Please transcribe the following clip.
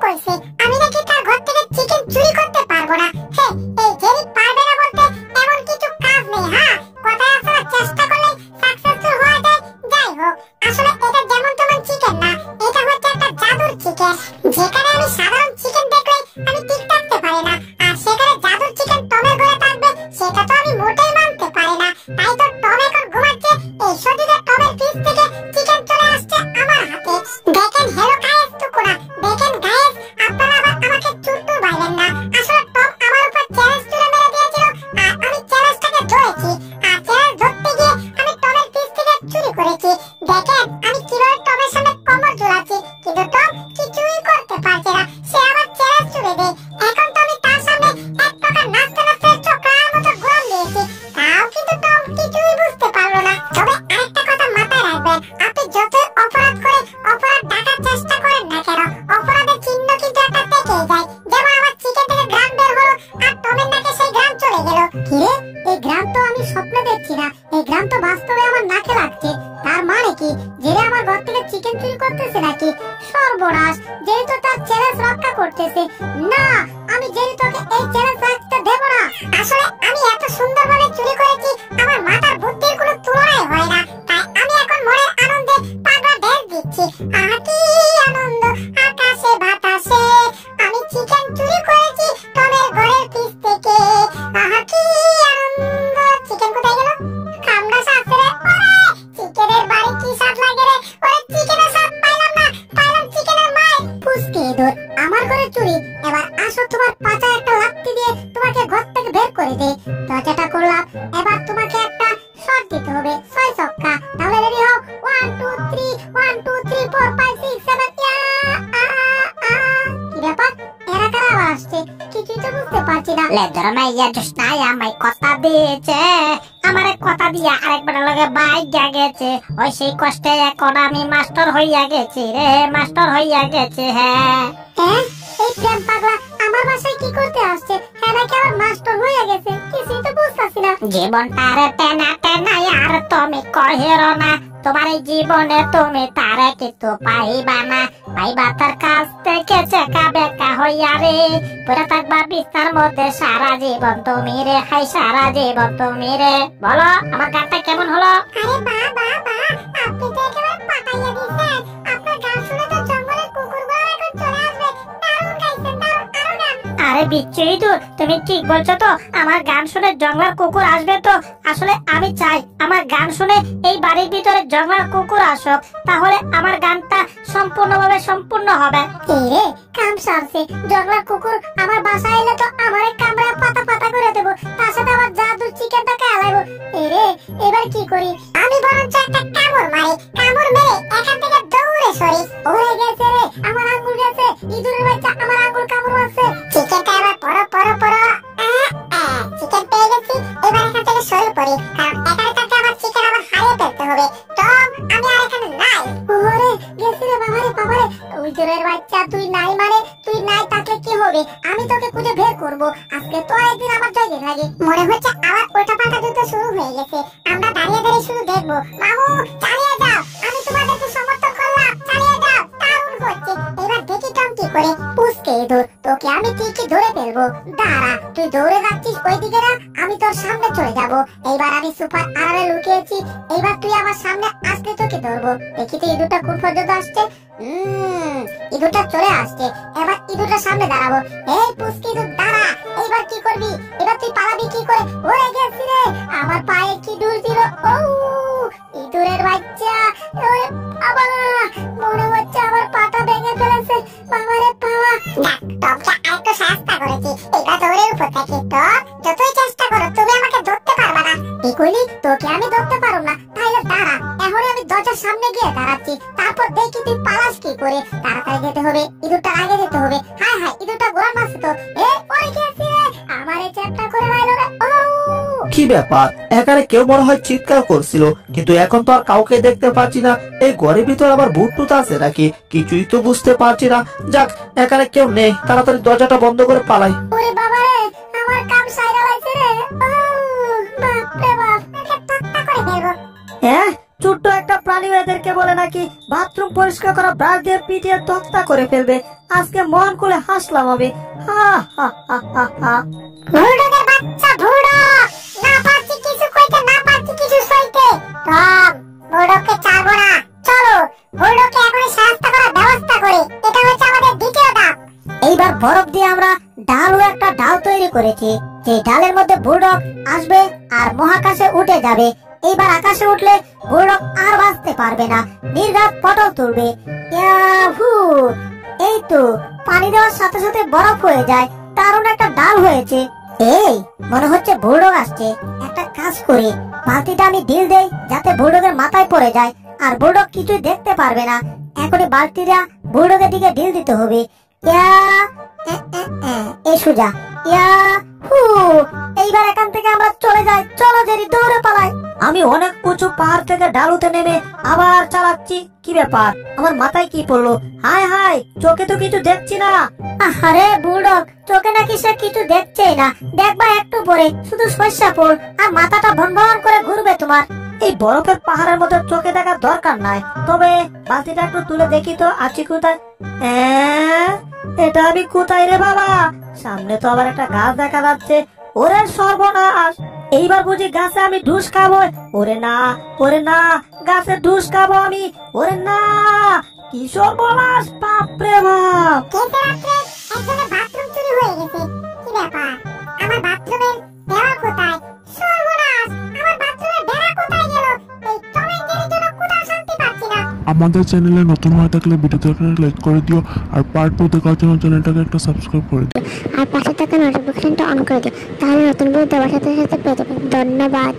বলছে আমি নাকি তার ঘর থেকে চিকেন চুরি করতে পারবো না। হ্যাঁ, এই জেরি পারবে না বলতে এমন কিছু কাজ নেই। হ্যাঁ, কথায় আছে না, চেষ্টা করলে সাকসেসফুল হওয়া যায়। যাই হোক, আসলে এটা যেমন তেমন চিকেন না, এটা হচ্ছে একটা জাদুর চিকেন, যেখানে আমি সাধারণ চিকেন দেখলে আমি ঠিক থাকতে পারি না, আর সেখানে জাদুর চিকেন টমের ঘরে থাকবে সেটা তো আমি মোটেই মানতে পারি না। তাই তো টম এখন ঘুমাচ্ছে, এই সদিতে টমের ফ্রিজ থেকে চিকেন চলে আসছে আমার হাতে। দেখেন হ্যালো গাইস টুকুরা, দেখেন গাইস, আপনারা আবার আমাকে চুট্টু বাইলেন না। আসলে টম আমার উপর চ্যালেঞ্জ তুলে মেরে দিয়েছিল, আর আমি চ্যালেঞ্জটাকে ধরেছি, আর চ্যালেঞ্জ ধরতে গিয়ে আমি টমের ফ্রিজ থেকে চুরি করেছি। দেখেন আমি কিভাবে টমের সামনে কমর ঝুলাচ্ছি, কিন্তু টম কিছুই করতে পারছে না, সে আমার চ্যালেঞ্জ তুলে দেয়। এখন তো আমি তার সামনে এক প্রকার নাচতে নাচতে চোখের মতো ঘুরান দিয়েছি, তাও কিন্তু টম কিছুই বুঝতে পারলো না। তবে আরেকটা কথা মাথায় রাখবেন, আপনি যতই অপরাধ করে অপরাধ ঢাকার চেষ্টা করেন না কেন, অপরাধের চিহ্ন কিন্তু একটা থেকেই যায়। যেমন আমার চিকেন থেকে গ্রাম বের হলো, আর টমের নাকে সেই গ্রাম চলে গেল। কিরে, এই গ্রাম তো আমি স্বপ্নে দেখছি না, এই গ্রাম তো বাস্তবে আমার নাকে লাগছে। তার মানে কি জেরে আমার ঘর থেকে চিকেন চুরি করতেছে নাকি? সর্বনাশ, জেরি তো তার চ্যালেঞ্জ রক্ষা করতেছে না। আমি জেরি তোকে এই চ্যালেঞ্জ রাখতে দেব না। আসলে আমি এত সুন্দরভাবে চুরি করেছি, আমার মাথার বুদ্ধির কোনো তুলনাই হয় না। তাই আমি এখন মনের আনন্দে পাগলা ড্যান্স দিচ্ছি। আহা কি আনন্দ, আকাশে বাতাসে আমি চিকেন চুরি করেছি টমের ঘরের ফ্রিজ থেকে। আহা কি আনন্দ। চিকেন কোথায় গেল? কামড়া সাথে রে, ওরে চিকেনের বাড়ি কি স্বাদ লাগে রে। ওরে চিকেনের স্বাদ পাইলাম না, পাইলাম চিকেনের মাই। পুষ্কে দূর, আমার ঘরে চুরি। এবার আসো, তোমার পাছায় একটা লাথি দিয়ে তোমাকে ঘর থেকে বের করে দেই। দরজাটা করলাম, এবার তোমাকে একটা শট দিতে হবে, 6 ছক্কা। তাহলে রেডি হও, 1 2 3 1 2 3 4 5 6 7 কি ব্যাপার, এরা কারা আবার আসছে? কিছুই তো বুঝতে পারছি না। লেদর মাইয়া জোসনাই আমায় কথা দিয়েছে, আমারে কথা দিয়া আরেকবার লগে বাইক গেছে। ওই সেই কষ্টে এখন আমি মাস্টার হইয়া গেছি রে, মাস্টার হইয়া গেছে। হ্যাঁ হ্যাঁ, এই প্রেম পাগলা আমার বাসায় কি করতে আসছে? হ্যাঁ নাকি আমার মাস্টার হয়ে গেছে? কিছুই তো বুঝতাছি না। জীবনটারে টেনা টেনা আর তুমি কহের না, তোমার এই জীবনে তুমি তারে কিন্তু পাইবা না। পাইবা তার কাছ থেকে চেকা বেকা হইয়া রে, পরে থাকবা বিস্তার মধ্যে সারা জীবন তুমি রে। হাই সারা জীবন তুমি রে। বলো আমার গানটা কেমন হলো? আরে বাহ বাহ বাহ, আপনি তো একেবারে পাকাইয়া দিয়েছেন। আপনার গান শুনে তো জঙ্গলের কুকুরগুলো এখন চলে আসবে। দারুণ গাইছেন, দারুণ, আরো গান। আরে বিচ্ছুই তো, তুমি ঠিক বলছো তো, আমার গান শুনে জঙ্গলার কুকুর আসবে তো। আসলে আমি চাই আমার গান শুনে এই বাড়ির ভিতরে জঙ্গলার কুকুর আসুক, তাহলে আমার গানটা সম্পূর্ণভাবে সম্পূর্ণ হবে। এই রে, কাম সারছে। জঙ্গলার কুকুর আমার বাসায় এলে তো আমারে কামড়া পাতা পাতা করে দেবো, তার সাথে আমার জাদুর চিকেনটাকে আলাইবো। এই রে, এবার কি করি? আমি বরঞ্চ একটা কামড় মারি, কামড় মেরে এখান থেকে দৌড়ে সরি। ওরে গেছে রে, আমার আঙ্গুল গেছে। ইঁদুরের বাচ্চা আমার আঙ্গুল কামড় মারছে। চিকেনটা এবার পড়ো পড়ো পড়ো। চিকেন পেয়ে গেছি, এবার এখান থেকে সরে পড়ি, কারণ এখানে থাকতে আমার চিকেন আবার হারিয়ে ফেলতে হবে। তো আমি আর এখানে নাই। ওরে গেছে রে, বাবারে বাবারে। ইঁদুরের বাচ্চা, তুই নাই মানে তুই নাই থাকলে কি হবে? আমি তোকে খুঁজে বের করবো। আজকে তো একদিন আমার জয় লাগে। মনে হচ্ছে আবার উল্টা পাল্টা যুদ্ধ শুরু হয়ে গেছে। আমরা দাঁড়িয়ে দাঁড়িয়ে শুধু দেখবো। মামু চালিয়ে যাও, আমি তোমাদেরকে সমর্থন করলাম, চালিয়ে যাও। দারুণ হচ্ছে। এবার দেখি টম কি করে। পুষ্কে দূর, তোকে আমি ঠিকই ধরে ফেলবো। দাঁড়া, তুই দৌড়ে যাচ্ছিস ওইদিকে না, আমি তোর সামনে চলে যাব। এইবার আমি সুপার আড়ালে লুকিয়েছি, এইবার তুই আমার সামনে আসলে তোকে ধরবো। দেখি তো ইঁদুরটা কোন পর্যন্ত আসছে। ইঁদুরটা চলে আসছে, এবার ইঁদুরটার সামনে দাঁড়াবো। এই পুষ্কি ইঁদুর দাঁড়া, এইবার কি করবি? এবার তুই পালাবি কি করে? ওরে গেছি রে, আমার পায়ে কি দূর ছিল। ও ইঁদুরের বাচ্চা, ওরে বাবা, মনে হচ্ছে আমার পাটা ভেঙে ফেলেছে। বাবারে বাবা। টমকে আরেকটু চেষ্টা করেছি, এবার দৌড়ের উপর থেকে। তো যতই চেষ্টা করো তুমি আমাকে ধরতে পারবে না। কি কইলি? তোকে আমি ধরতে পারব না? তাইলে দাঁড়া, এখন আমি দরজার সামনে গিয়ে দাঁড়াচ্ছি, তারপর দেখি তুই পালাস কি করে। তাড়াতাড়ি যেতে হবে, ইঁদুরটা আগে যেতে হবে। হায় হায়, ইঁদুরটা গোড়া মারছে তো। এ পড়ে গেছি রে, আমারে চ্যাপটা করে মারলো রে। ও কি ব্যাপার, এখানে কেউ মনে হয় চিৎকার করছিল, কিন্তু এখন তো আর কাউকে দেখতে পাচ্ছি না। এই ঘরের ভিতর আবার ভূত টুত আছে নাকি, কিছুই তো বুঝতে পারছি না। যাক, এখানে কেউ নেই, তাড়াতাড়ি দরজাটা বন্ধ করে পালাই। ওরে বাবা রে, আমার কাম সাইরা লাইছে রে। ও বাপ রে বাপ, একে তক্তা করে ফেলবো। হ্যাঁ, ছোট্ট একটা প্রাণী এদেরকে বলে নাকি বাথরুম পরিষ্কার করা ব্রাশ দিয়ে পিটিয়ে তক্তা করে ফেলবে। আজকে মন করে হাসলাম আমি। হা হা হা হা হা। বুলডগের বাচ্চা বুলডগ, না পারছি কিছু কইতে, না পারছি কিছু সইতে। টম, বুলডগকে ছাড়বো না। চলো বুলডগকে এখনই শাস্তি করার ব্যবস্থা করি। এটা হচ্ছে আমাদের দ্বিতীয় ধাপ। এইবার বরফ দিয়ে আমরা ডাল ও একটা ডাল তৈরি করেছি। যে ডালের মধ্যে বুলডগ আসবে আর মহাকাশে উঠে যাবে। এইবার আকাশে উঠলে বুলডগ আর বাঁচতে পারবে না, নির্ঘাত পটল তুলবে। ইয়াহু! এই তো পানি দেওয়ার সাথে সাথে বরফ হয়ে যায়, দারুণ একটা ডাল হয়েছে। এই মনে হচ্ছে বুলডগ আসছে। একটা কাজ করি, বালতিটা আমি ঢিল দেই যাতে বুলডগের মাথায় পড়ে যায়, আর বুলডগ কিছুই দেখতে পারবে না। এখনই বালতিটা বুলডগের দিকে ঢিল দিতে হবে। এই সোজা। এইবার এখান থেকে আমরা চলে যাই। চলো জেরি, দৌড়ে পালাই। আমি অনেক উঁচু পাহাড় থেকে ডালুতে নেমে আবার চালাচ্ছি। কি ব্যাপার, আমার মাথায় কি পড়লো? হায় হায়, চোখে তো কিছু দেখছি না। আরে বুলডগ, চোখে নাকি সে কিছু দেখছেই না। দেখবা একটু পরে শুধু সর্ষা ফুল আর মাথাটা ভন ভন করে ঘুরবে তোমার। এই বরফের পাহাড়ের মধ্যে চোখে দেখার দরকার নাই, তবে বালতিটা একটু তুলে দেখি তো আছি কোথায়। এটা আমি কোথায় রে বাবা? সামনে তো আবার একটা গাছ দেখা যাচ্ছে। ওরে সর্বনাশ, এইবার বুঝি গাছে আমি ঢুস খাবো। ওরে না, ওরে না, গাছে ঢুস খাবো আমি। ওরে না, কি সর্বনাশ, বাপরে বাপ। গেছে রাত্রে একজনের বাথরুম চুরি হয়ে গেছে। কি ব্যাপার, আমার বাথরুমের দেওয়াল কোথায়? সর্বনাশ, আমার বাথরুমের বেড়া কোথায় গেল? এই টমের জন্য কোথাও শান্তি পাচ্ছি না। আমাদের চ্যানেলে নতুন হয়ে থাকলে ভিডিওতে একটা লাইক করে দিও, আর পার্ট 2 দেখার জন্য চ্যানেলটাকে একটা সাবস্ক্রাইব করে দিও। আর পাশে থাকা নোটিফিকেশনটা অন করে দিও, তাহলে নতুন ভিডিও দেওয়ার সাথে সাথে পেয়ে যাবেন। ধন্যবাদ।